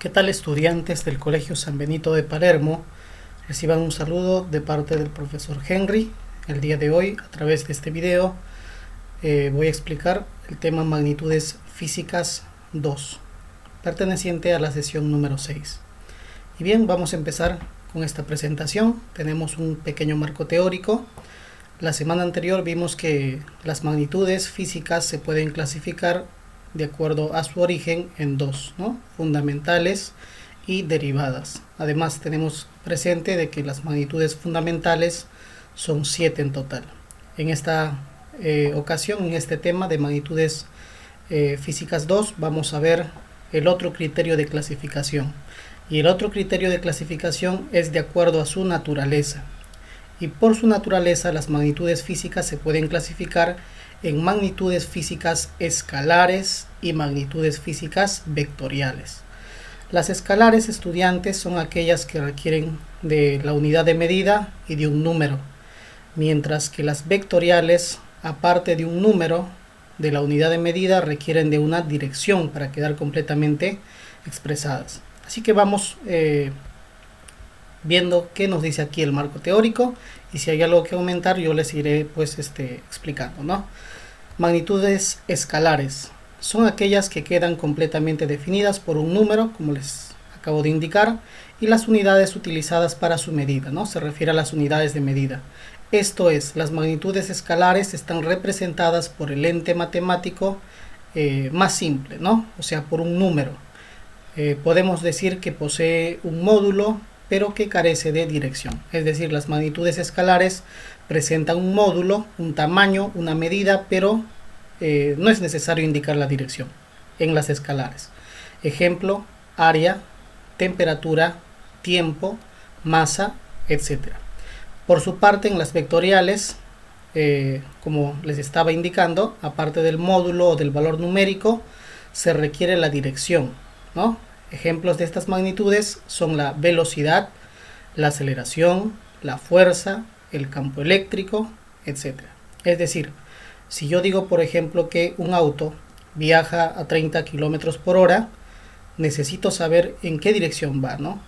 ¿Qué tal, estudiantes del Colegio San Benito de Palermo? Reciban un saludo de parte del profesor Henry. El día de hoy, a través de este video, voy a explicar el tema Magnitudes Físicas 2, perteneciente a la sesión número 6. Y bien, vamos a empezar con esta presentación. Tenemos un pequeño marco teórico. La semana anterior vimos que las magnitudes físicas se pueden clasificar de acuerdo a su origen en dos, ¿no? Fundamentales y derivadas. Además tenemos presente de que las magnitudes fundamentales son 7 en total. En esta ocasión, en este tema de magnitudes físicas 2, vamos a ver el otro criterio de clasificación. Y el otro criterio de clasificación es de acuerdo a su naturaleza. Y por su naturaleza, las magnitudes físicas se pueden clasificar en magnitudes físicas escalares y magnitudes físicas vectoriales. Las escalares, estudiantes, son aquellas que requieren de la unidad de medida y de un número, mientras que las vectoriales, aparte de un número, de la unidad de medida, requieren de una dirección para quedar completamente expresadas. Así que vamos viendo qué nos dice aquí el marco teórico, y si hay algo que aumentar yo les iré explicando, ¿no? Magnitudes escalares son aquellas que quedan completamente definidas por un número, como les acabo de indicar, y las unidades utilizadas para su medida, ¿no? Se refiere a las unidades de medida. Esto es, las magnitudes escalares están representadas por el ente matemático más simple, ¿no? O sea, por un número. Podemos decir que posee un módulo, pero que carece de dirección. Es decir, las magnitudes escalares presentan un módulo, un tamaño, una medida, pero no es necesario indicar la dirección en las escalares. Ejemplo: área, temperatura, tiempo, masa, etc. Por su parte, en las vectoriales, como les estaba indicando, aparte del módulo o del valor numérico, se requiere la dirección, ¿no? Ejemplos de estas magnitudes son la velocidad, la aceleración, la fuerza, el campo eléctrico, etc. Es decir, si yo digo, por ejemplo, que un auto viaja a 30 km por hora, necesito saber en qué dirección va, ¿no?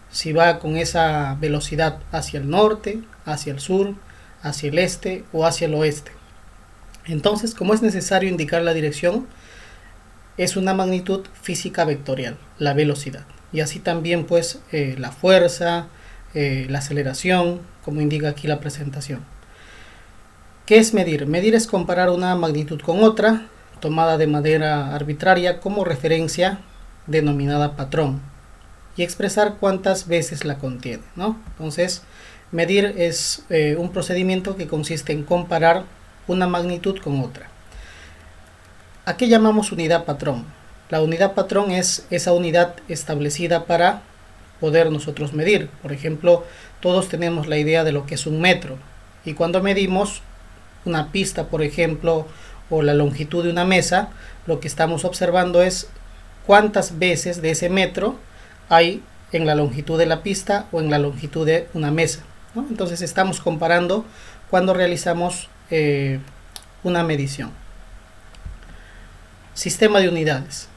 Si va con esa velocidad hacia el norte, hacia el sur, hacia el este o hacia el oeste. Entonces, como es necesario indicar la dirección, es una magnitud física vectorial, la velocidad. Y así también la fuerza, la aceleración, como indica aquí la presentación. ¿Qué es medir? Medir es comparar una magnitud con otra, tomada de manera arbitraria como referencia, denominada patrón, y expresar cuántas veces la contiene, ¿no? Entonces, medir es un procedimiento que consiste en comparar una magnitud con otra. ¿A qué llamamos unidad patrón? La unidad patrón es esa unidad establecida para poder nosotros medir. Por ejemplo, todos tenemos la idea de lo que es un metro, y cuando medimos una pista, por ejemplo, o la longitud de una mesa, lo que estamos observando es cuántas veces de ese metro hay en la longitud de la pista o en la longitud de una mesa, ¿no? Entonces estamos comparando cuando realizamos una medición. Sistema de unidades.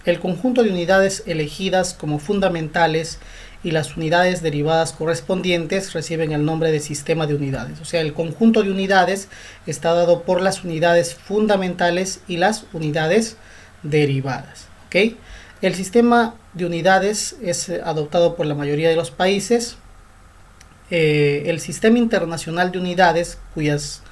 El conjunto de unidades elegidas como fundamentales y las unidades derivadas correspondientes reciben el nombre de sistema de unidades. O sea, el conjunto de unidades está dado por las unidades fundamentales y las unidades derivadas, ¿ok? El sistema de unidades es adoptado por la mayoría de los países. El Sistema Internacional de Unidades, cuyas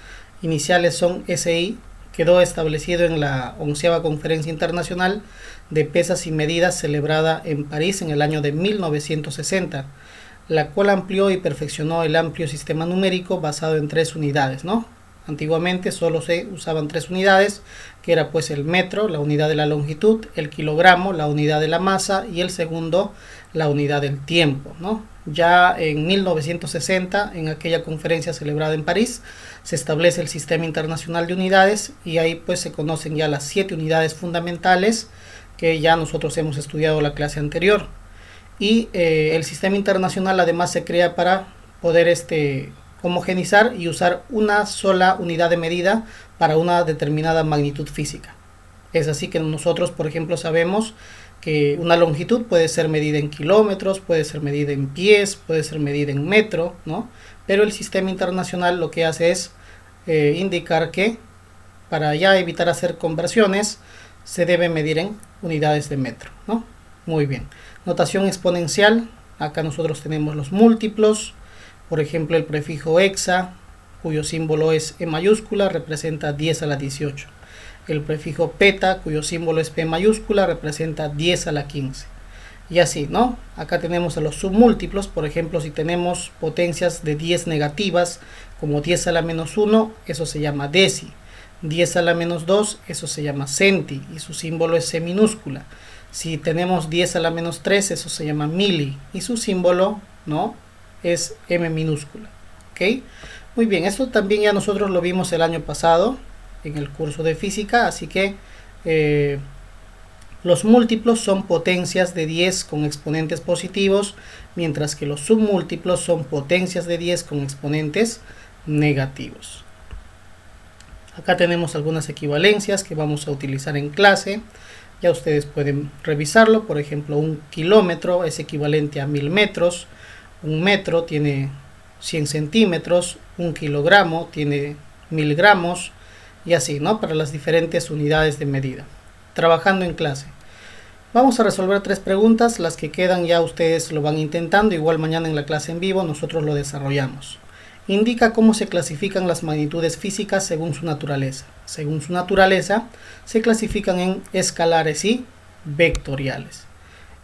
iniciales son SI, quedó establecido en la 11ª Conferencia Internacional de Pesas y Medidas celebrada en París en el año de 1960, la cual amplió y perfeccionó el amplio sistema numérico basado en 3 unidades, ¿no? Antiguamente solo se usaban 3 unidades, que era el metro, la unidad de la longitud, el kilogramo, la unidad de la masa, y el segundo, la unidad del tiempo, ¿no? Ya en 1960, en aquella conferencia celebrada en París, se establece el Sistema Internacional de Unidades, y ahí se conocen ya las 7 unidades fundamentales que ya nosotros hemos estudiado la clase anterior. Y el Sistema Internacional además se crea para poder homogenizar y usar una sola unidad de medida para una determinada magnitud física. Es así que nosotros, por ejemplo, sabemos que una longitud puede ser medida en kilómetros, puede ser medida en pies, puede ser medida en metro, ¿no? Pero el sistema internacional lo que hace es indicar que para ya evitar hacer conversiones se debe medir en unidades de metro, ¿no? Muy bien. Notación exponencial. Acá nosotros tenemos los múltiplos. Por ejemplo, el prefijo hexa, cuyo símbolo es E mayúscula, representa 10 a la 18. El prefijo peta, cuyo símbolo es P mayúscula, representa 10 a la 15. Y así, ¿no? Acá tenemos a los submúltiplos. Por ejemplo, si tenemos potencias de 10 negativas, como 10 a la menos 1, eso se llama deci. 10 a la menos 2, eso se llama centi, y su símbolo es C minúscula. Si tenemos 10 a la menos 3, eso se llama mili, y su símbolo, ¿no?, es M minúscula. ¿Ok? Muy bien, esto también ya nosotros lo vimos el año pasado en el curso de física, así que los múltiplos son potencias de 10 con exponentes positivos, mientras que los submúltiplos son potencias de 10 con exponentes negativos. Acá tenemos algunas equivalencias que vamos a utilizar en clase. Ya ustedes pueden revisarlo. Por ejemplo, un kilómetro es equivalente a 1000 metros. Un metro tiene 100 centímetros. Un kilogramo tiene 1000 gramos. Y así, ¿no? Para las diferentes unidades de medida. Trabajando en clase. Vamos a resolver 3 preguntas. Las que quedan ya ustedes lo van intentando. Igual mañana en la clase en vivo nosotros lo desarrollamos. Indica cómo se clasifican las magnitudes físicas según su naturaleza. Según su naturaleza, se clasifican en escalares y vectoriales.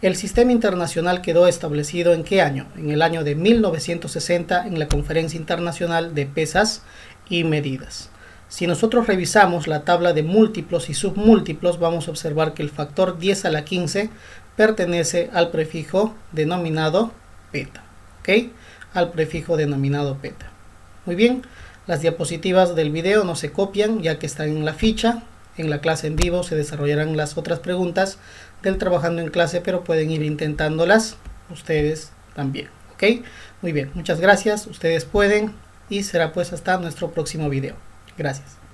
El sistema internacional quedó establecido ¿en qué año? En el año de 1960 en la Conferencia Internacional de Pesas y Medidas. Si nosotros revisamos la tabla de múltiplos y submúltiplos, vamos a observar que el factor 10 a la 15 pertenece al prefijo denominado peta. ¿Ok? Al prefijo denominado peta. Muy bien, las diapositivas del video no se copian ya que están en la ficha. En la clase en vivo se desarrollarán las otras preguntas del trabajando en clase, pero pueden ir intentándolas ustedes también. ¿Ok? Muy bien, muchas gracias, ustedes pueden y será pues hasta nuestro próximo video. Gracias.